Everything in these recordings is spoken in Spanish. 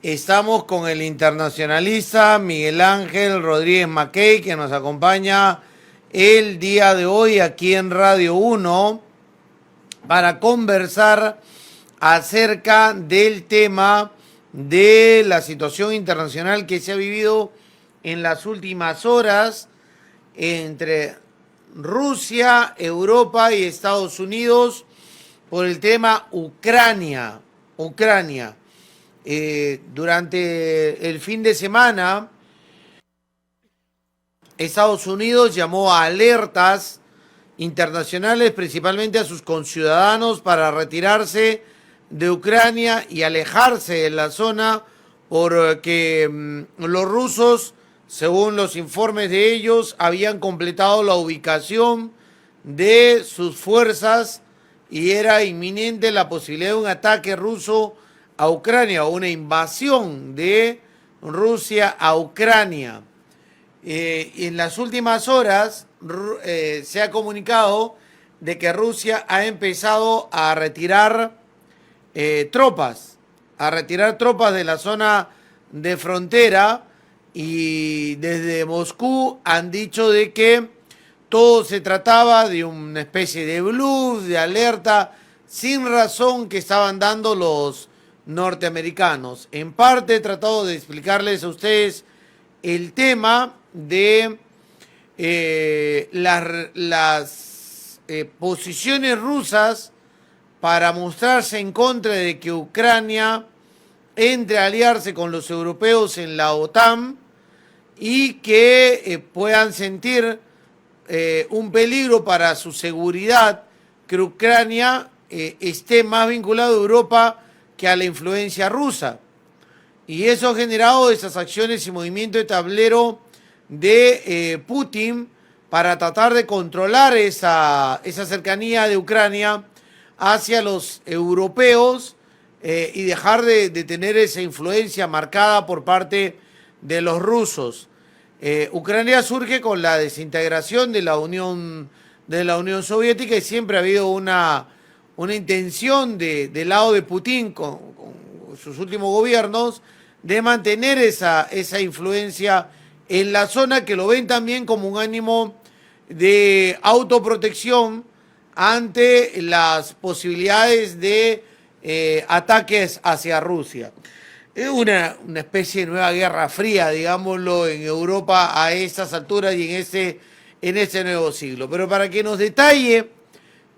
Estamos con el internacionalista Miguel Ángel Rodríguez Mackey, que nos acompaña el día de hoy aquí en Radio 1 para conversar acerca del tema de la situación internacional que se ha vivido en las últimas horas entre Rusia, Europa y Estados Unidos por el tema Ucrania. Durante el fin de semana, Estados Unidos llamó a alertas internacionales, principalmente a sus conciudadanos, para retirarse de Ucrania y alejarse de la zona, porque los rusos, según los informes de ellos, habían completado la ubicación de sus fuerzas y era inminente la posibilidad de un ataque ruso a Ucrania, o una invasión de Rusia a Ucrania. En las últimas horas se ha comunicado de que Rusia ha empezado a retirar tropas de la zona de frontera, y desde Moscú han dicho de que todo se trataba de una especie de bluff, de alerta sin razón que estaban dando los norteamericanos. En parte he tratado de explicarles a ustedes el tema de las posiciones rusas para mostrarse en contra de que Ucrania entre a aliarse con los europeos en la OTAN y que puedan sentir un peligro para su seguridad, que Ucrania esté más vinculado a Europa que a la influencia rusa. Y eso ha generado esas acciones y movimientos de tablero de Putin para tratar de controlar esa cercanía de Ucrania hacia los europeos y dejar de tener esa influencia marcada por parte de los rusos. Ucrania surge con la desintegración de la Unión Soviética, y siempre ha habido una intención del lado de Putin con sus últimos gobiernos de mantener esa influencia en la zona, que lo ven también como un ánimo de autoprotección ante las posibilidades de ataques hacia Rusia. Es una especie de nueva guerra fría, digámoslo, en Europa a estas alturas y en este nuevo siglo. Pero para que nos detalle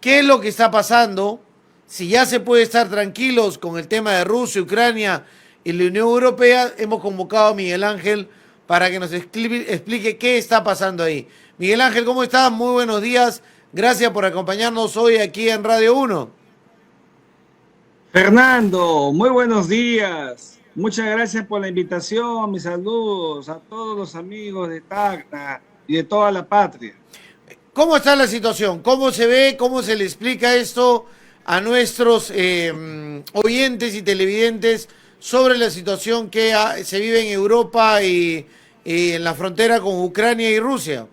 qué es lo que está pasando, si ya se puede estar tranquilos con el tema de Rusia, Ucrania y la Unión Europea, hemos convocado a Miguel Ángel para que nos explique qué está pasando ahí. Miguel Ángel, ¿cómo estás? Muy buenos días. Gracias por acompañarnos hoy aquí en Radio 1. Fernando, muy buenos días. Muchas gracias por la invitación. Mis saludos a todos los amigos de Tacna y de toda la patria. ¿Cómo está la situación? ¿Cómo se ve? ¿Cómo se le explica esto a nuestros oyentes y televidentes sobre la situación que se vive en Europa y en la frontera con Ucrania y Rusia?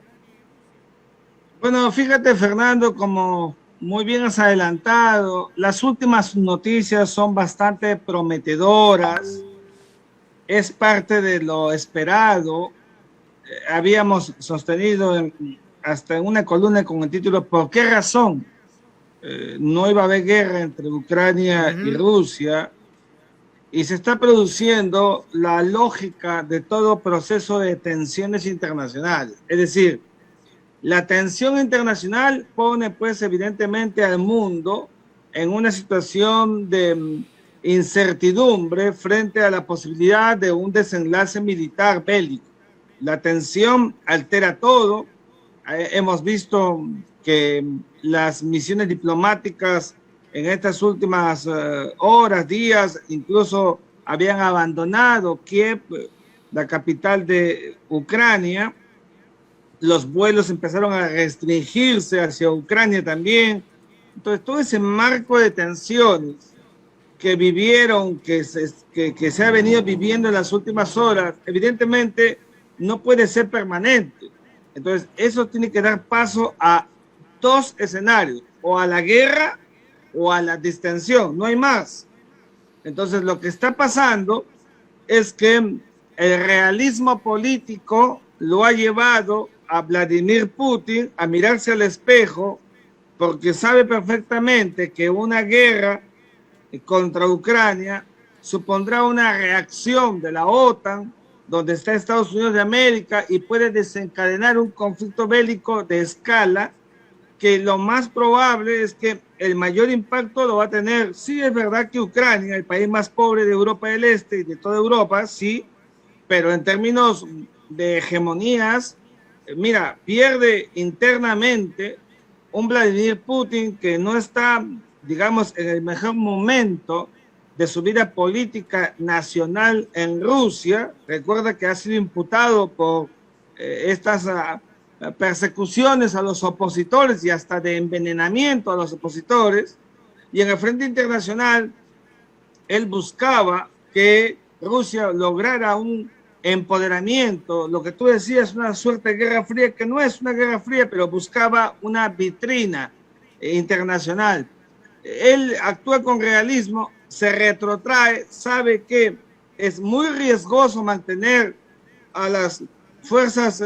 Bueno, fíjate, Fernando, como muy bien has adelantado, las últimas noticias son bastante prometedoras. Es parte de lo esperado. Habíamos sostenido hasta en una columna con el título ¿Por qué razón no iba a haber guerra entre Ucrania y Rusia? Y se está produciendo la lógica de todo proceso de tensiones internacionales. Es decir, la tensión internacional pone pues evidentemente al mundo en una situación de incertidumbre frente a la posibilidad de un desenlace militar bélico. La tensión altera todo. Hemos visto que las misiones diplomáticas en estas últimas horas, días, incluso habían abandonado Kiev, la capital de Ucrania. Los vuelos empezaron a restringirse hacia Ucrania también. Entonces, todo ese marco de tensiones que vivieron, que se ha venido viviendo en las últimas horas, evidentemente no puede ser permanente. Entonces, eso tiene que dar paso a dos escenarios, o a la guerra o a la distensión, no hay más. Entonces, lo que está pasando es que el realismo político lo ha llevado a Vladimir Putin a mirarse al espejo, porque sabe perfectamente que una guerra contra Ucrania supondrá una reacción de la OTAN, donde está Estados Unidos de América, y puede desencadenar un conflicto bélico de escala, que lo más probable es que el mayor impacto lo va a tener. Sí, es verdad que Ucrania, el país más pobre de Europa del Este y de toda Europa, sí, pero en términos de hegemonías, mira, pierde internamente un Vladimir Putin que no está, digamos, en el mejor momento de su vida política nacional en Rusia. Recuerda que ha sido imputado por estas persecuciones a los opositores y hasta de envenenamiento a los opositores. Y en el frente internacional, él buscaba que Rusia lograra un empoderamiento, lo que tú decías, una suerte de guerra fría, que no es una guerra fría, pero buscaba una vitrina internacional. Él actúa con realismo, se retrotrae, sabe que es muy riesgoso mantener a las fuerzas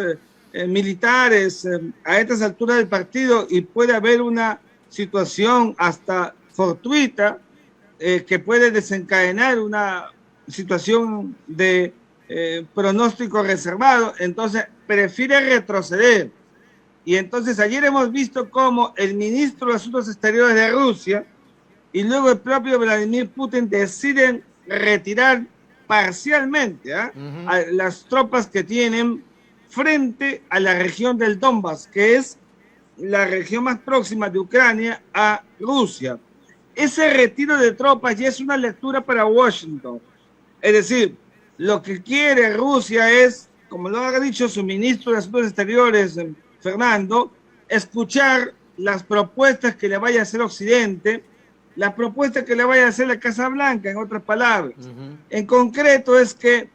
militares a estas alturas del partido, y puede haber una situación hasta fortuita que puede desencadenar una situación de pronóstico reservado. Entonces prefiere retroceder. Y entonces ayer hemos visto cómo el ministro de Asuntos Exteriores de Rusia y luego el propio Vladimir Putin deciden retirar parcialmente a las tropas que tienen frente a la región del Donbass, que es la región más próxima de Ucrania a Rusia. Ese retiro de tropas ya es una lectura para Washington. Es decir, lo que quiere Rusia es, como lo ha dicho su ministro de Asuntos Exteriores, Fernando, escuchar las propuestas que le vaya a hacer Occidente, las propuestas que le vaya a hacer la Casa Blanca, en otras palabras. En concreto es que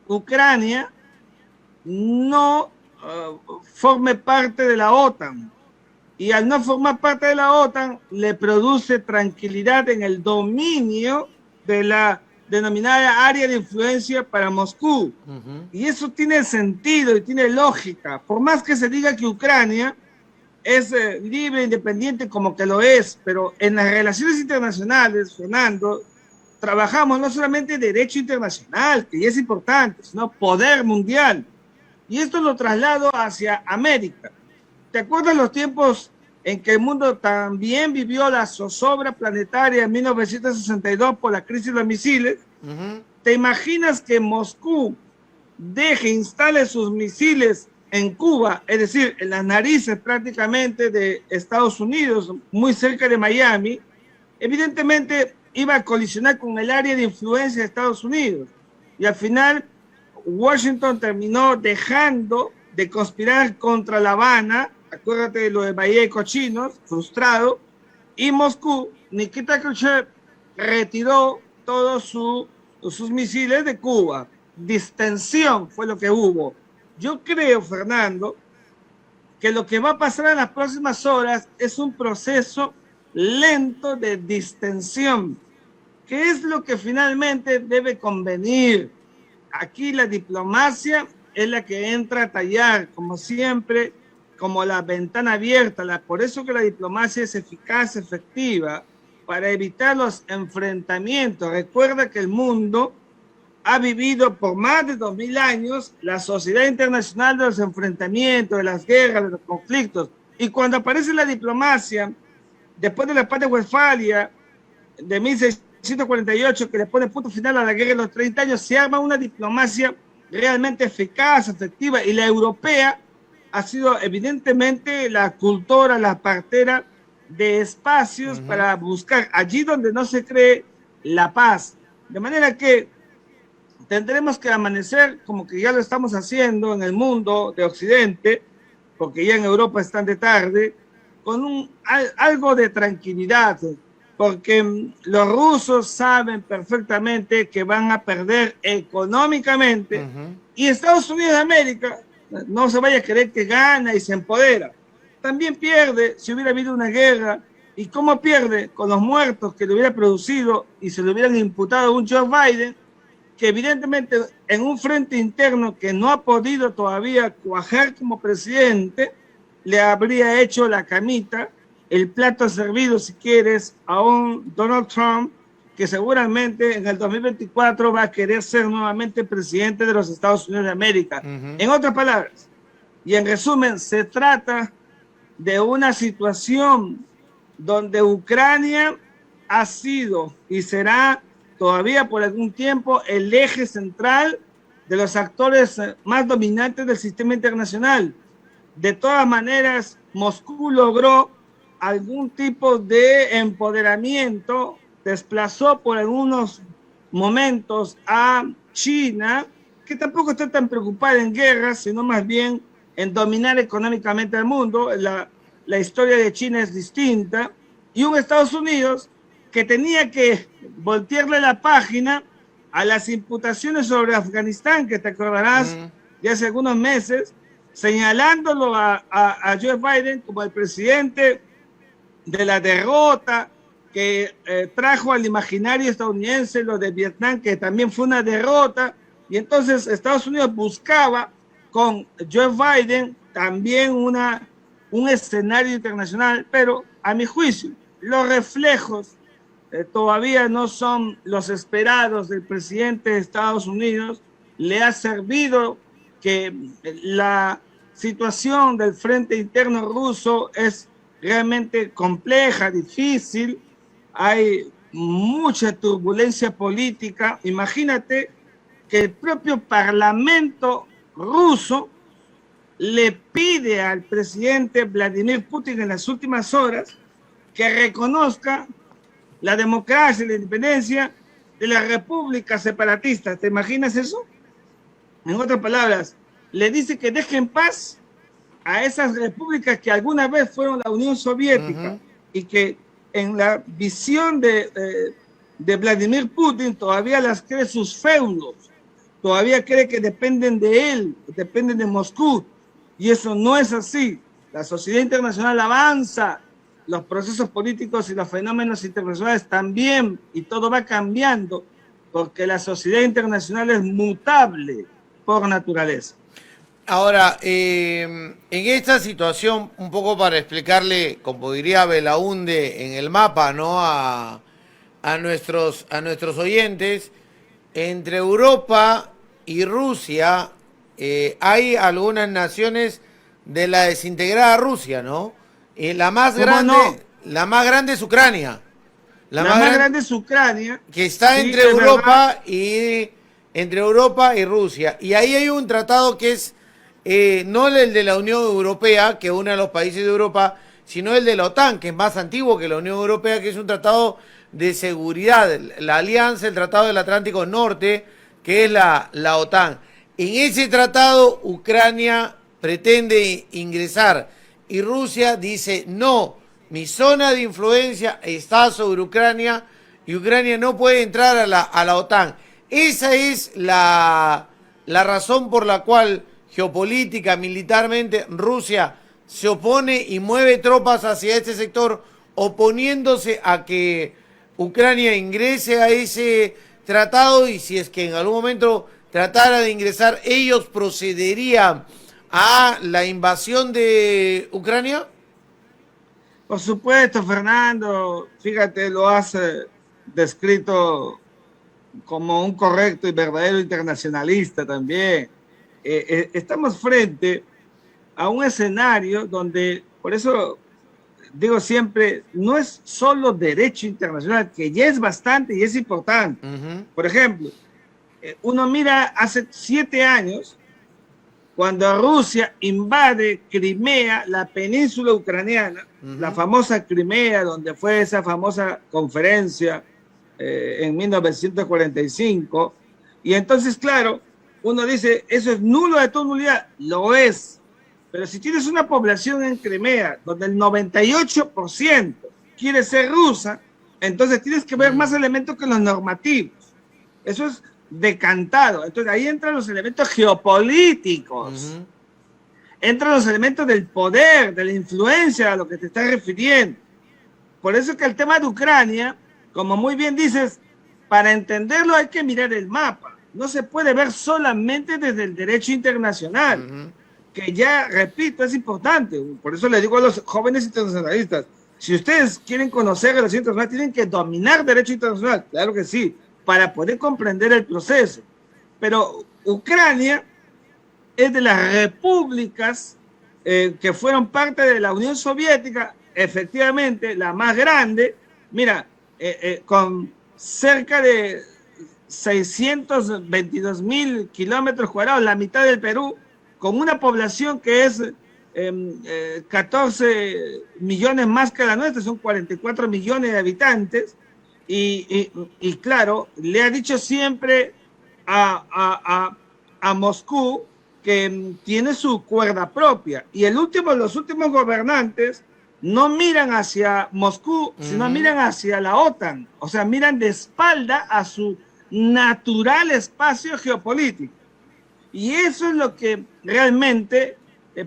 Ucrania no forme parte de la OTAN, y al no formar parte de la OTAN le produce tranquilidad en el dominio de la denominada área de influencia para Moscú. Y eso tiene sentido y tiene lógica, por más que se diga que Ucrania es libre, independiente, como que lo es, pero en las relaciones internacionales, Fernando, trabajamos no solamente derecho internacional, que ya es importante, sino poder mundial. Y esto lo traslado hacia América. ¿Te acuerdas los tiempos en que el mundo también vivió la zozobra planetaria en 1962 por la crisis de los misiles? ¿Te imaginas que Moscú instale sus misiles en Cuba, es decir, en las narices prácticamente de Estados Unidos, muy cerca de Miami? Evidentemente iba a colisionar con el área de influencia de Estados Unidos, y al final Washington terminó dejando de conspirar contra La Habana. Acuérdate de lo de Bahía de Cochinos, frustrado, y Moscú, Nikita Khrushchev, retiró todos sus misiles de Cuba. Distensión fue lo que hubo. Yo creo, Fernando, que lo que va a pasar en las próximas horas es un proceso lento de distensión, que es lo que finalmente debe convenir. Aquí la diplomacia es la que entra a tallar, como siempre, como la ventana abierta. Por eso que la diplomacia es eficaz, efectiva, para evitar los enfrentamientos. Recuerda que el mundo ha vivido por más de 2000 años la sociedad internacional de los enfrentamientos, de las guerras, de los conflictos. Y cuando aparece la diplomacia, después de la paz de Westfalia de 1648, que le pone punto final a la guerra de los 30 años, se arma una diplomacia realmente eficaz, efectiva, y la europea ha sido evidentemente la cultora, la partera de espacios para buscar allí donde no se cree la paz. De manera que tendremos que amanecer, como que ya lo estamos haciendo en el mundo de Occidente, porque ya en Europa están de tarde, con algo de tranquilidad, porque los rusos saben perfectamente que van a perder económicamente, y Estados Unidos de América no se vaya a creer que gana y se empodera. También pierde si hubiera habido una guerra. ¿Y cómo pierde? Con los muertos que le hubiera producido y se le hubieran imputado a un Joe Biden, que evidentemente en un frente interno que no ha podido todavía cuajar como presidente, le habría hecho la camita, el plato servido, si quieres, a un Donald Trump que seguramente en el 2024 va a querer ser nuevamente presidente de los Estados Unidos de América. En otras palabras, y en resumen, se trata de una situación donde Ucrania ha sido y será todavía por algún tiempo el eje central de los actores más dominantes del sistema internacional. De todas maneras, Moscú logró algún tipo de empoderamiento, desplazó por algunos momentos a China, que tampoco está tan preocupada en guerras, sino más bien en dominar económicamente al mundo. La historia de China es distinta. Y un Estados Unidos que tenía que voltearle la página a las imputaciones sobre Afganistán, que te acordarás de hace algunos meses, señalándolo a Joe Biden como el presidente de la derrota, que trajo al imaginario estadounidense lo de Vietnam, que también fue una derrota, y entonces Estados Unidos buscaba con Joe Biden también un escenario internacional, pero a mi juicio los reflejos todavía no son los esperados del presidente de Estados Unidos. Le ha servido que la situación del frente interno ruso es realmente compleja, difícil, hay mucha turbulencia política. Imagínate que el propio Parlamento ruso le pide al presidente Vladimir Putin en las últimas horas que reconozca la democracia y la independencia de las repúblicas separatistas. ¿Te imaginas eso? En otras palabras, le dice que deje en paz a esas repúblicas que alguna vez fueron la Unión Soviética y que en la visión de Vladimir Putin todavía las cree sus feudos, todavía cree que dependen de él, dependen de Moscú, y eso no es así. La sociedad internacional avanza, los procesos políticos y los fenómenos internacionales también, y todo va cambiando, porque la sociedad internacional es mutable por naturaleza. Ahora, en esta situación, un poco para explicarle, como diría Belaunde en el mapa, ¿no? a nuestros oyentes, entre Europa y Rusia hay algunas naciones de la desintegrada Rusia, ¿no? La más grande, no? La más grande es Ucrania. La más grande es Ucrania. Que está sí, entre Europa y Rusia. Y ahí hay un tratado que es no el de la Unión Europea, que une a los países de Europa, sino el de la OTAN, que es más antiguo que la Unión Europea, que es un tratado de seguridad, la alianza, el Tratado del Atlántico Norte, que es la OTAN. En ese tratado Ucrania pretende ingresar y Rusia dice no, mi zona de influencia está sobre Ucrania y Ucrania no puede entrar a la OTAN. Esa es la razón por la cual geopolítica, militarmente, Rusia se opone y mueve tropas hacia este sector, oponiéndose a que Ucrania ingrese a ese tratado, y si es que en algún momento tratara de ingresar, ellos procederían a la invasión de Ucrania. Por supuesto, Fernando, fíjate, lo has descrito como un correcto y verdadero internacionalista también. Estamos frente a un escenario donde, por eso digo siempre, no es solo derecho internacional, que ya es bastante y es importante. Por ejemplo, uno mira hace 7 años, cuando Rusia invade Crimea, la península ucraniana, la famosa Crimea, donde fue esa famosa conferencia en 1945, y entonces, claro, uno dice, eso es nulo de toda nulidad, lo es, pero si tienes una población en Crimea donde el 98% quiere ser rusa, entonces tienes que ver más elementos que los normativos. Eso es decantado. Entonces ahí entran los elementos geopolíticos, entran los elementos del poder, de la influencia a lo que te estás refiriendo. Por eso es que el tema de Ucrania, como muy bien dices, para entenderlo hay que mirar el mapa. no se puede ver solamente desde el derecho internacional, que ya, repito, es importante. Por eso le digo a los jóvenes internacionalistas, si ustedes quieren conocer el derecho internacional, tienen que dominar derecho internacional, claro que sí, para poder comprender el proceso. Pero Ucrania es de las repúblicas que fueron parte de la Unión Soviética, efectivamente la más grande, mira, con cerca de 622.000 kilómetros cuadrados, la mitad del Perú, con una población que es 14 millones más que la nuestra, son 44 millones de habitantes, y claro, le ha dicho siempre a Moscú que tiene su cuerda propia. Y los últimos gobernantes no miran hacia Moscú, sino miran hacia la OTAN. O sea, miran de espalda a su natural espacio geopolítico. Y eso es lo que realmente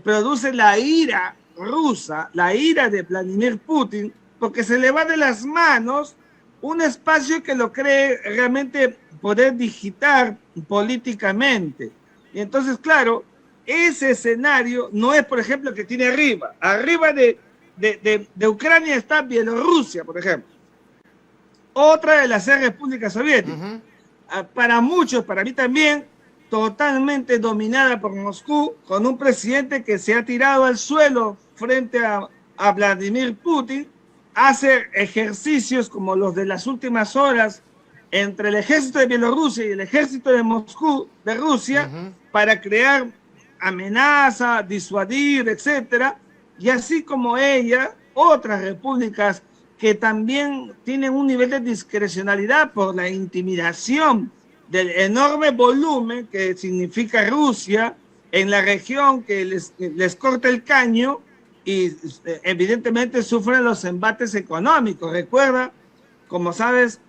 produce la ira rusa, la ira de Vladimir Putin, porque se le va de las manos un espacio que lo cree realmente poder digitar políticamente. Y entonces, claro, ese escenario no es, por ejemplo, el que tiene arriba. Arriba de Ucrania está Bielorrusia, por ejemplo. Otra de las repúblicas soviéticas. Para muchos, para mí también, totalmente dominada por Moscú, con un presidente que se ha tirado al suelo frente a Vladimir Putin, hace ejercicios como los de las últimas horas entre el ejército de Bielorrusia y el ejército de Moscú, de Rusia, para crear amenaza, disuadir, etcétera, y así como ella, otras repúblicas que también tienen un nivel de discrecionalidad por la intimidación del enorme volumen que significa Rusia en la región, que les corta el caño y evidentemente sufren los embates económicos. Recuerda, como sabes,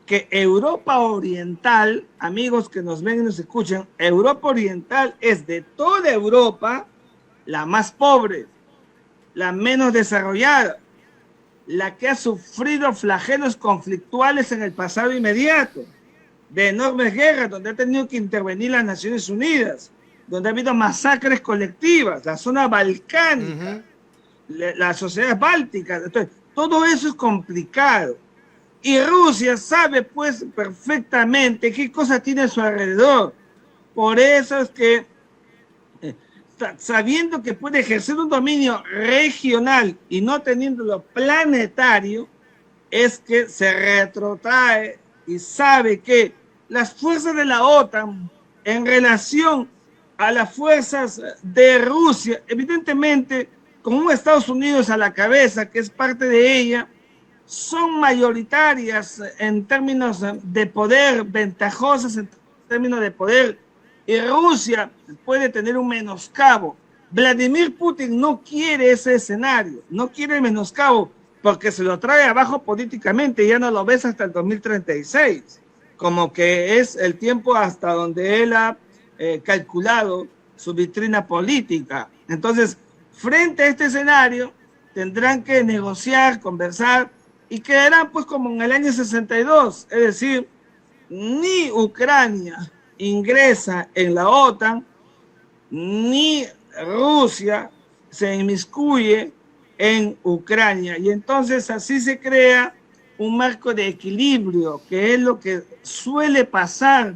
que Europa Oriental, amigos que nos ven y nos escuchan, Europa Oriental es de toda Europa la más pobre, la menos desarrollada, la que ha sufrido flagelos conflictuales en el pasado inmediato, de enormes guerras donde ha tenido que intervenir las Naciones Unidas, donde ha habido masacres colectivas, la zona balcánica, las sociedades bálticas. Entonces, todo eso es complicado. Y Rusia sabe pues perfectamente qué cosa tiene a su alrededor. Por eso es que, sabiendo que puede ejercer un dominio regional y no teniéndolo planetario, es que se retrotrae y sabe que las fuerzas de la OTAN en relación a las fuerzas de Rusia, evidentemente con un Estados Unidos a la cabeza, que es parte de ella, son mayoritarias en términos de poder, ventajosas en términos de poder, y Rusia puede tener un menoscabo. Vladimir Putin no quiere ese escenario, no quiere el menoscabo, porque se lo trae abajo políticamente y ya no lo ves hasta el 2036, como que es el tiempo hasta donde él ha calculado su vitrina política. Entonces, frente a este escenario, tendrán que negociar, conversar, y quedarán pues como en el año 62, es decir, ni Ucrania ingresa en la OTAN, ni Rusia se inmiscuye en Ucrania, y entonces así se crea un marco de equilibrio, que es lo que suele pasar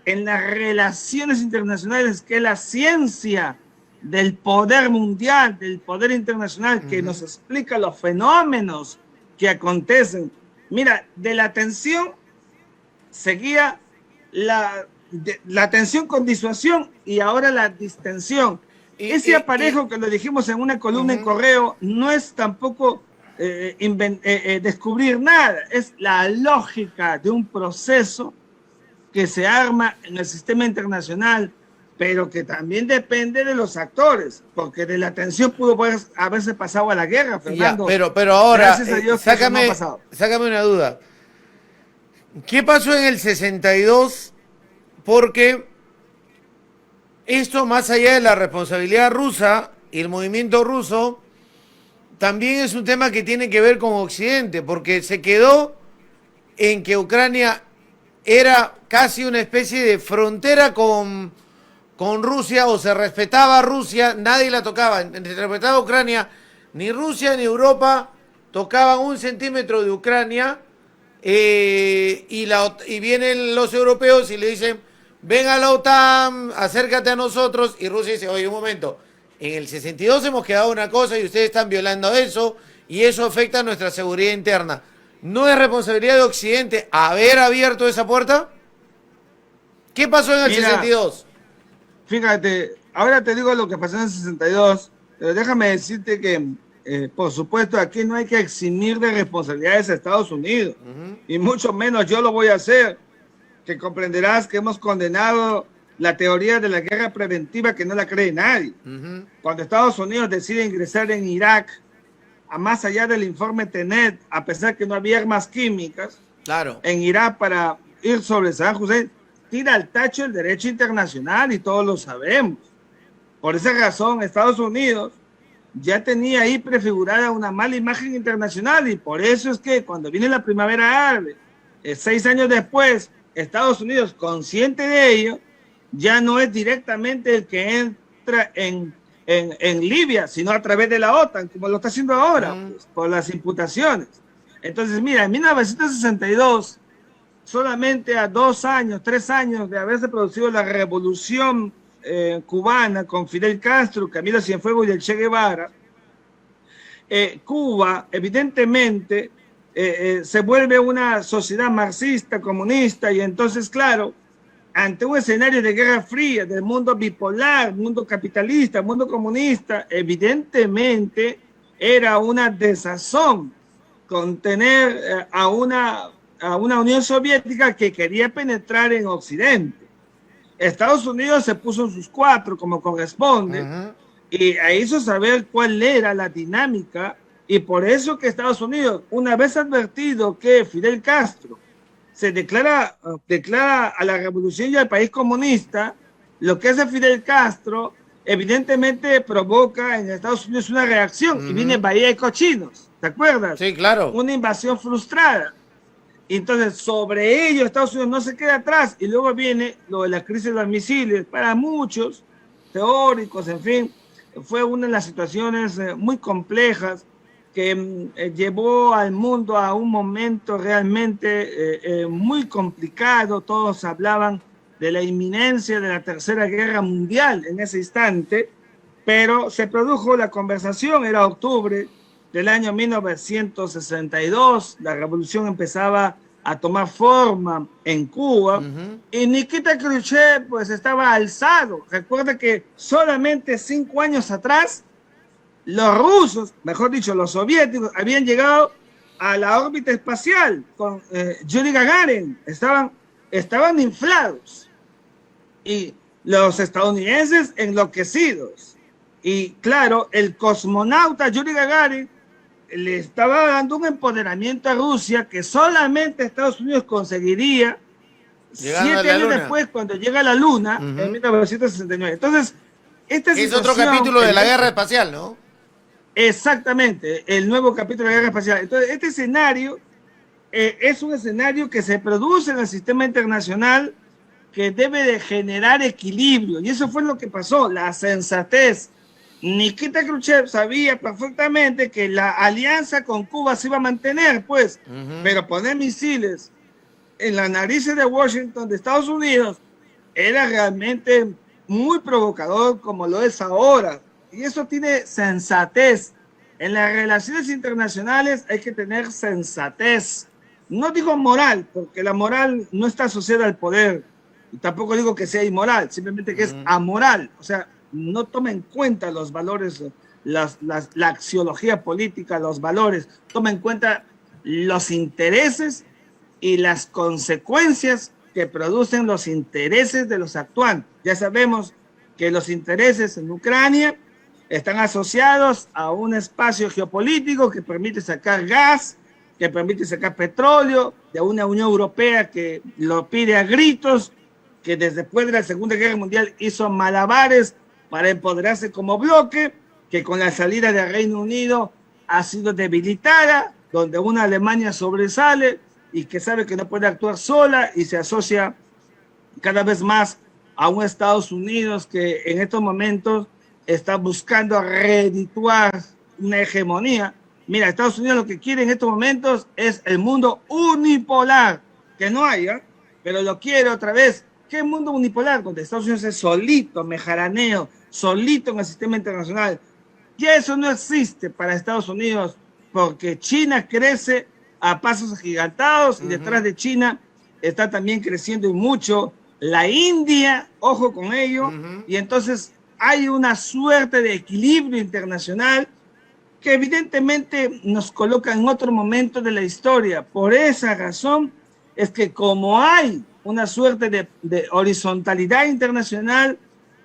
en las relaciones internacionales, que es la ciencia del poder mundial, del poder internacional, que nos explica los fenómenos que acontecen. Mira, de la tensión seguía la tensión con disuasión y ahora la distensión. Ese aparejo que lo dijimos en una columna en Correo no es tampoco descubrir nada, es la lógica de un proceso que se arma en el sistema internacional, pero que también depende de los actores, porque de la tensión pudo haberse pasado a la guerra, Fernando. Ya, pero ahora, Dios, sácame una duda. ¿Qué pasó en el 62? Porque esto, más allá de la responsabilidad rusa y el movimiento ruso, también es un tema que tiene que ver con Occidente, porque se quedó en que Ucrania era casi una especie de frontera con Rusia, o se respetaba a Rusia, nadie la tocaba, se respetaba a Ucrania, ni Rusia ni Europa tocaban 1 centímetro de Ucrania, y vienen los europeos y le dicen, ven a la OTAN, acércate a nosotros, y Rusia dice, oye, un momento, en el 62 hemos quedado una cosa y ustedes están violando eso, y eso afecta a nuestra seguridad interna. ¿No es responsabilidad de Occidente haber abierto esa puerta? ¿Qué pasó en el 62? Fíjate, ahora te digo lo que pasó en el 62, pero déjame decirte que, por supuesto, aquí no hay que eximir de responsabilidades a Estados Unidos, y mucho menos yo lo voy a hacer, que comprenderás que hemos condenado la teoría de la guerra preventiva que no la cree nadie. Cuando Estados Unidos decide ingresar en Irak, a más allá del informe Tenet, a pesar que no había armas químicas, claro, en Irak para ir sobre Saddam Hussein, tira al tacho el derecho internacional y todos lo sabemos. Por esa razón, Estados Unidos ya tenía ahí prefigurada una mala imagen internacional, y por eso es que cuando viene la primavera árabe, 6 años después, Estados Unidos, consciente de ello, ya no es directamente el que entra en Libia, sino a través de la OTAN, como lo está haciendo ahora, pues, por las imputaciones. Entonces, mira, en 1962, solamente a 2 años, 3 años de haberse producido la revolución cubana con Fidel Castro, Camilo Cienfuegos y el Che Guevara, Cuba evidentemente se vuelve una sociedad marxista, comunista, y entonces, claro, ante un escenario de guerra fría, del mundo bipolar, mundo capitalista, mundo comunista, evidentemente era una desazón contener a una Unión Soviética que quería penetrar en Occidente. Estados Unidos se puso en sus 4, como corresponde, y hizo saber cuál era la dinámica, y por eso que Estados Unidos, una vez advertido que Fidel Castro se declara a la revolución y al país comunista, lo que hace Fidel Castro evidentemente provoca en Estados Unidos una reacción, y viene Bahía de Cochinos, ¿te acuerdas? Sí, claro. Una invasión frustrada. Entonces, sobre ello, Estados Unidos no se queda atrás, y luego viene lo de la crisis de los misiles. Para muchos teóricos, en fin, fue una de las situaciones muy complejas que llevó al mundo a un momento realmente muy complicado. Todos hablaban de la inminencia de la Tercera Guerra Mundial en ese instante, pero se produjo la conversación, era octubre del año 1962, la revolución empezaba a tomar forma en Cuba, y Nikita Khrushchev pues estaba alzado. Recuerda que solamente 5 años atrás los rusos, mejor dicho, los soviéticos, habían llegado a la órbita espacial con Yuri Gagarin, estaban inflados, y los estadounidenses enloquecidos. Y claro, el cosmonauta Yuri Gagarin le estaba dando un empoderamiento a Rusia que solamente Estados Unidos conseguiría 7 años después, cuando llega a la Luna, en 1969. Entonces, esta es otro capítulo de la guerra espacial, ¿no? Exactamente, el nuevo capítulo de la guerra espacial. Entonces, este escenario es un escenario que se produce en el sistema internacional, que debe de generar equilibrio, y eso fue lo que pasó, la sensatez. Nikita Khrushchev sabía perfectamente que la alianza con Cuba se iba a mantener, pues, pero poner misiles en las narices de Washington, de Estados Unidos, era realmente muy provocador, como lo es ahora. Y eso tiene sensatez. En las relaciones internacionales hay que tener sensatez. No digo moral, porque la moral no está asociada al poder, y tampoco digo que sea inmoral, simplemente que es amoral. O sea, no toma en cuenta los valores, la axiología política, los valores, toma en cuenta los intereses y las consecuencias que producen los intereses de los actuantes. Ya sabemos que los intereses en Ucrania están asociados a un espacio geopolítico que permite sacar gas, que permite sacar petróleo, de una Unión Europea que lo pide a gritos, que después de la Segunda Guerra Mundial hizo malabares para empoderarse como bloque, que con la salida del Reino Unido ha sido debilitada, donde una Alemania sobresale, y que sabe que no puede actuar sola y se asocia cada vez más a un Estados Unidos que en estos momentos está buscando redituar una hegemonía. Mira, Estados Unidos lo que quiere en estos momentos es el mundo unipolar, que no haya, pero lo quiere otra vez. ¿Qué mundo unipolar? Donde Estados Unidos es solito, mejaraneo, solito en el sistema internacional. Ya eso no existe para Estados Unidos, porque China crece a pasos agigantados y detrás de China está también creciendo y mucho la India, ojo con ello, y entonces hay una suerte de equilibrio internacional que evidentemente nos coloca en otro momento de la historia. Por esa razón es que como hay una suerte de horizontalidad internacional,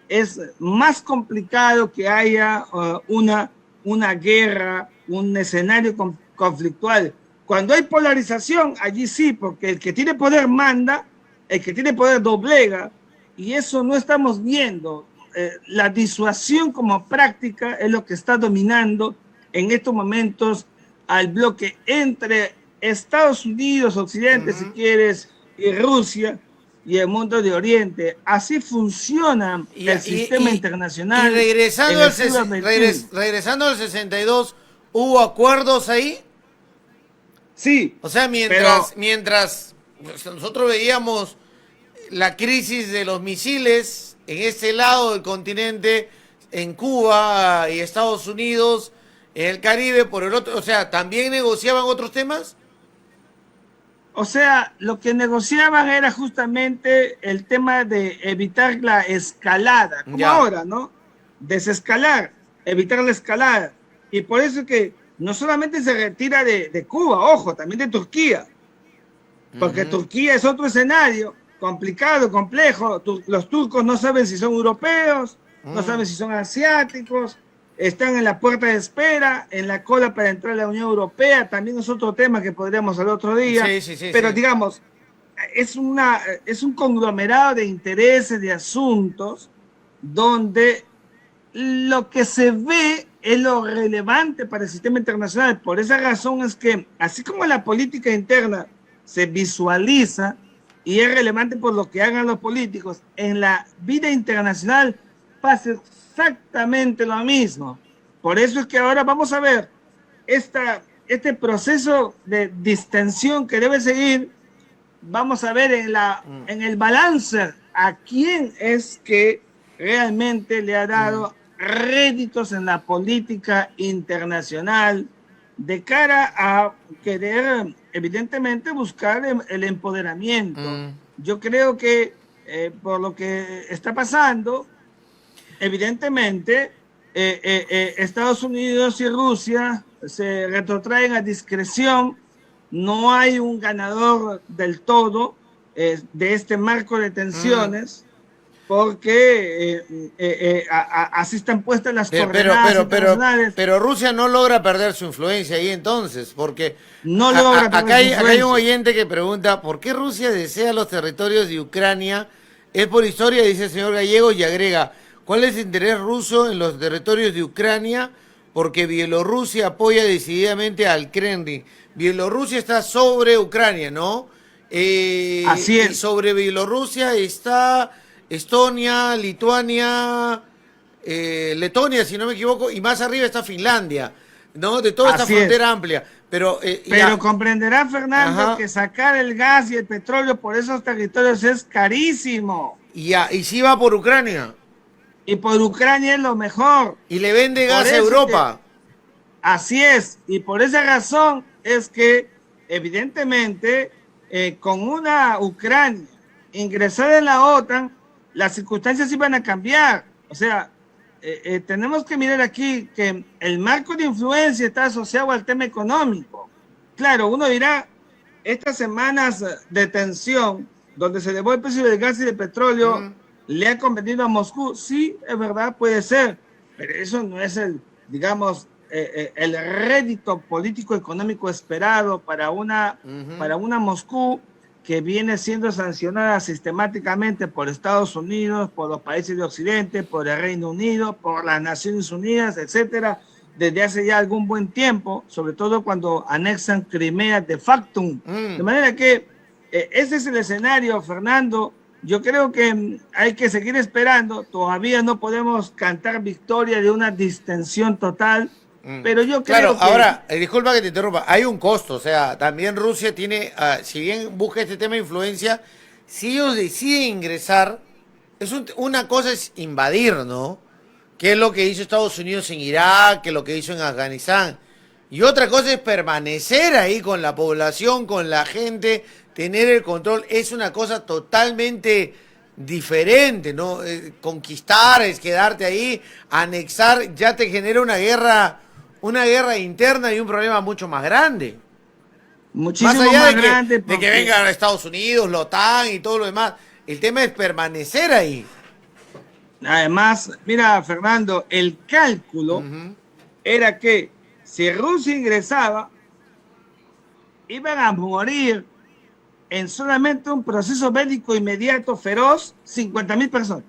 es más complicado que haya una guerra, un escenario conflictual. Cuando hay polarización, allí sí, porque el que tiene poder manda, el que tiene poder doblega, y eso no estamos viendo. La disuasión como práctica es lo que está dominando en estos momentos al bloque entre Estados Unidos, Occidente, si quieres, y Rusia, y el mundo de Oriente. Así funciona el sistema internacional. Y regresando al 62, ¿hubo acuerdos ahí? Sí. O sea, mientras nosotros veíamos la crisis de los misiles en este lado del continente, en Cuba y Estados Unidos, en el Caribe, por el otro, o sea, ¿también negociaban otros temas? O sea, lo que negociaban era justamente el tema de evitar la escalada, como ahora, ¿no? Desescalar, evitar la escalada. Y por eso es que no solamente se retira de Cuba, ojo, también de Turquía, porque Turquía es otro escenario complicado, complejo. Los turcos no saben si son europeos, no saben si son asiáticos, están en la puerta de espera, en la cola para entrar a la Unión Europea. También es otro tema que podríamos hablar otro día. Pero digamos, es un conglomerado de intereses, de asuntos, donde lo que se ve es lo relevante para el sistema internacional. Por esa razón es que, así como la política interna se visualiza y es relevante por lo que hagan los políticos, en la vida internacional pasa exactamente lo mismo. Por eso es que ahora vamos a ver este proceso de distensión que debe seguir. Vamos a ver en el balance a quién es que realmente le ha dado réditos en la política internacional de cara a querer, evidentemente, buscar el empoderamiento. Yo creo que por lo que está pasando, evidentemente, Estados Unidos y Rusia se retrotraen a discreción. No hay un ganador del todo de este marco de tensiones, porque así están puestas las coordenadas internacionales. Pero Rusia no logra perder su influencia ahí entonces, porque no logra acá hay un oyente que pregunta, ¿por qué Rusia desea los territorios de Ucrania? Es por historia, dice el señor Gallego, y agrega, ¿cuál es el interés ruso en los territorios de Ucrania? Porque Bielorrusia apoya decididamente al Kremlin. Bielorrusia está sobre Ucrania, ¿no? Así es. Y sobre Bielorrusia está Estonia, Lituania, Letonia, si no me equivoco, y más arriba está Finlandia, ¿no? De toda esta frontera amplia. Pero comprenderá, Fernando, que sacar el gas y el petróleo por esos territorios es carísimo. Y sí va por Ucrania. Y por Ucrania es lo mejor. Y le vende gas a Europa. Así es. Y por esa razón es que, evidentemente, con una Ucrania ingresada en la OTAN, las circunstancias iban a cambiar. O sea, tenemos que mirar aquí que el marco de influencia está asociado al tema económico. Claro, uno dirá, estas semanas de tensión, donde se elevó el precio del gas y del petróleo, ¿le ha convenido a Moscú? Sí, es verdad, puede ser, pero eso no es el rédito político-económico esperado para una Moscú que viene siendo sancionada sistemáticamente por Estados Unidos, por los países de Occidente, por el Reino Unido, por las Naciones Unidas, etcétera, desde hace ya algún buen tiempo, sobre todo cuando anexan Crimea de facto. De manera que ese es el escenario, Fernando. Yo creo que hay que seguir esperando. Todavía no podemos cantar victoria de una distensión total, pero yo creo claro, que... ahora, disculpa que te interrumpa, hay un costo, o sea, también Rusia tiene, si bien busca este tema de influencia, si ellos deciden ingresar, una cosa es invadir, ¿no? Que es lo que hizo Estados Unidos en Irak, que es lo que hizo en Afganistán. Y otra cosa es permanecer ahí con la población, con la gente, tener el control. Es una cosa totalmente diferente, ¿no? Conquistar es quedarte ahí, anexar, ya te genera una guerra interna y un problema mucho más grande. Más Muchísimo allá más de grande de que porque... vengan Estados Unidos, la OTAN y todo lo demás, el tema es permanecer ahí. Además, mira, Fernando, el cálculo era que si Rusia ingresaba, iban a morir en solamente un proceso bélico inmediato feroz 50.000 personas.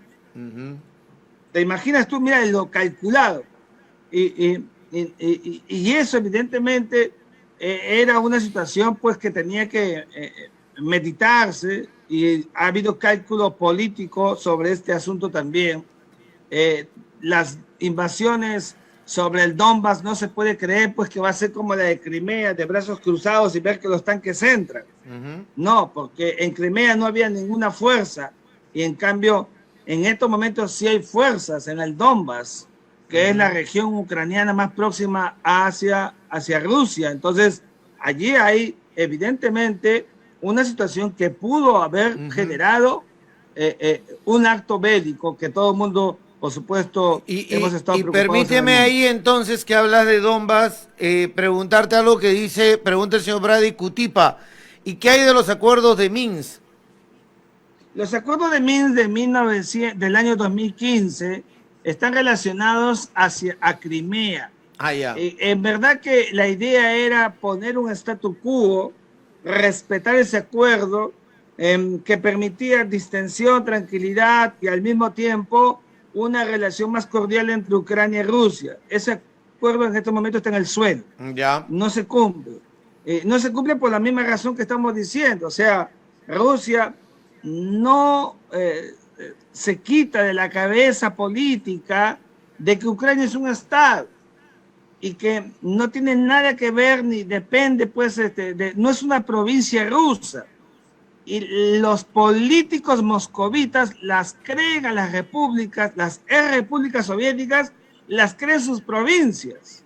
¿Te imaginas tú? Mira, lo calculado. Y eso evidentemente era una situación pues que tenía que meditarse, y ha habido cálculo político sobre este asunto también. Las invasiones sobre el Donbass no se puede creer pues que va a ser como la de Crimea, de brazos cruzados y ver que los tanques entran. No, porque en Crimea no había ninguna fuerza, y en cambio en estos momentos sí hay fuerzas en el Donbass, que es la región ucraniana más próxima hacia Rusia. Entonces allí hay evidentemente una situación que pudo haber generado un acto bélico que todo el mundo, por supuesto, hemos estado preocupados. Permíteme ahí entonces, que hablas de Donbass, preguntarte algo que pregunta el señor Brady Cutipa. ¿Y qué hay de los acuerdos de Minsk? Los acuerdos de Minsk del año 2015 están relacionados a Crimea. Ya. En verdad que la idea era poner un statu quo, respetar ese acuerdo que permitía distensión, tranquilidad y al mismo tiempo una relación más cordial entre Ucrania y Rusia. Ese acuerdo en este momento está en el suelo. Ya. No se cumple. No se cumple por la misma razón que estamos diciendo. O sea, Rusia no se quita de la cabeza política de que Ucrania es un estado y que no tiene nada que ver ni depende, pues, no es una provincia rusa. Y los políticos moscovitas las creen a las repúblicas, las repúblicas soviéticas, las creen sus provincias.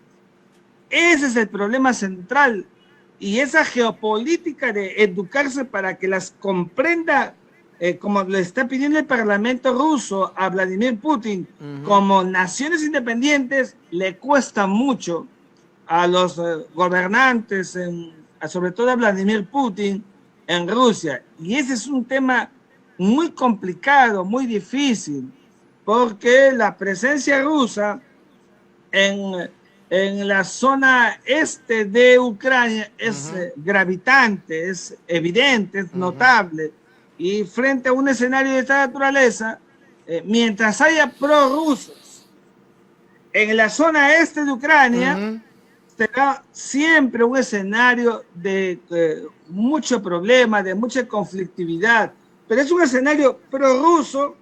Ese es el problema central. Y esa geopolítica de educarse para que las comprenda, como le está pidiendo el Parlamento ruso a Vladimir Putin, como naciones independientes, le cuesta mucho a los gobernantes, sobre todo a Vladimir Putin, en Rusia. Y ese es un tema muy complicado, muy difícil, porque la presencia rusa en la zona este de Ucrania es gravitante, es evidente, es notable. Y frente a un escenario de esta naturaleza, mientras haya prorrusos en la zona este de Ucrania, será siempre un escenario de mucho problema, de mucha conflictividad. Pero es un escenario prorruso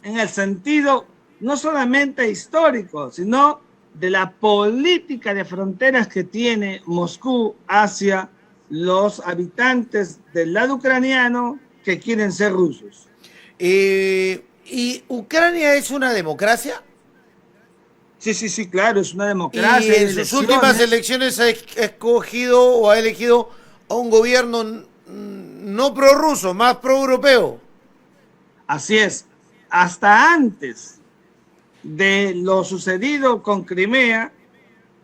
en el sentido no solamente histórico, sino de la política de fronteras que tiene Moscú hacia los habitantes del lado ucraniano que quieren ser rusos. ¿Y Ucrania es una democracia? Sí, claro, es una democracia. Y en sus últimas elecciones ha escogido o ha elegido a un gobierno no prorruso, más proeuropeo. Así es. Hasta antes de lo sucedido con Crimea,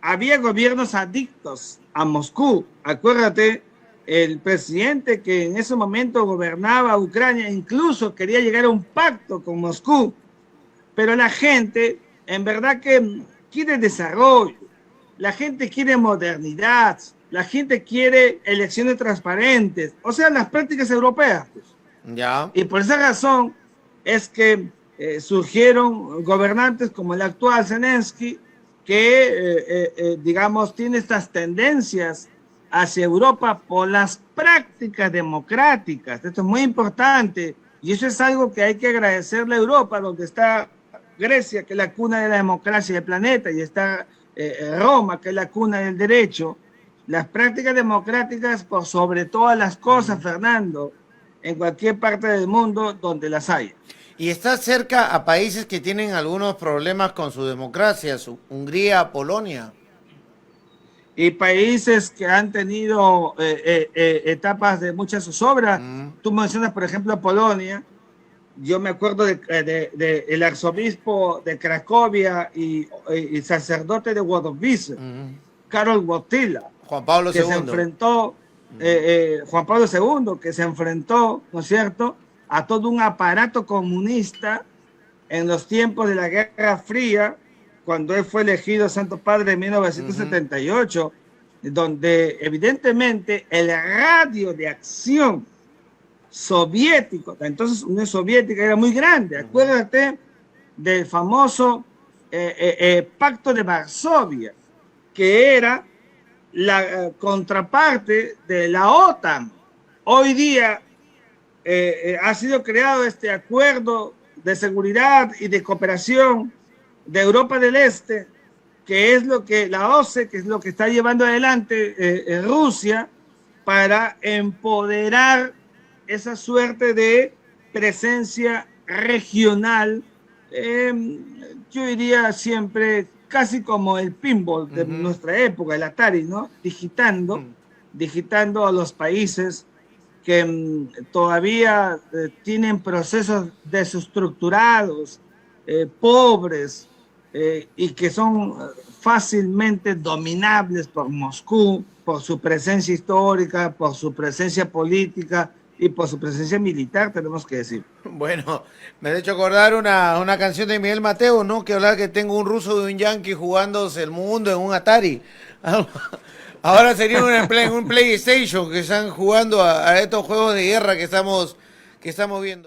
había gobiernos adictos a Moscú. Acuérdate, el presidente que en ese momento gobernaba Ucrania incluso quería llegar a un pacto con Moscú, pero la gente en verdad que quiere desarrollo, la gente quiere modernidad, la gente quiere elecciones transparentes, o sea, las prácticas europeas. Pues. Ya. Y por esa razón es que surgieron gobernantes como el actual Zelensky, que, digamos, tiene estas tendencias hacia Europa por las prácticas democráticas. Esto es muy importante y eso es algo que hay que agradecerle a Europa, donde está Grecia, que es la cuna de la democracia del planeta, y está Roma, que es la cuna del derecho. Las prácticas democráticas por sobre todas las cosas, Fernando, en cualquier parte del mundo donde las haya. Y está cerca a países que tienen algunos problemas con su democracia, Hungría, Polonia. Y países que han tenido etapas de mucha zozobra. Tú mencionas, por ejemplo, Polonia. Yo me acuerdo el arzobispo de Cracovia y sacerdote de Wadowice, Karol Wojtyła, Juan Pablo que II. se enfrentó, Juan Pablo II, que se enfrentó, ¿no es cierto?, a todo un aparato comunista en los tiempos de la Guerra Fría, cuando él fue elegido Santo Padre en 1978, donde evidentemente el radio de acción soviético, entonces Unión Soviética, era muy grande. Acuérdate del famoso Pacto de Varsovia, que era la contraparte de la OTAN. Hoy día ha sido creado este acuerdo de seguridad y de cooperación de Europa del Este, que es lo que la OCE, que es lo que está llevando adelante Rusia para empoderar esa suerte de presencia regional, yo diría siempre casi como el pinball de nuestra época, el Atari, ¿no? Digitando a los países que todavía tienen procesos desestructurados, pobres, y que son fácilmente dominables por Moscú, por su presencia histórica, por su presencia política y por su presencia militar, tenemos que decir. Bueno, me ha hecho acordar una canción de Miguel Mateo, ¿no? Que habla que tengo un ruso y un yanqui jugándose el mundo en un Atari. Ahora sería un PlayStation que están jugando a estos juegos de guerra que estamos viendo.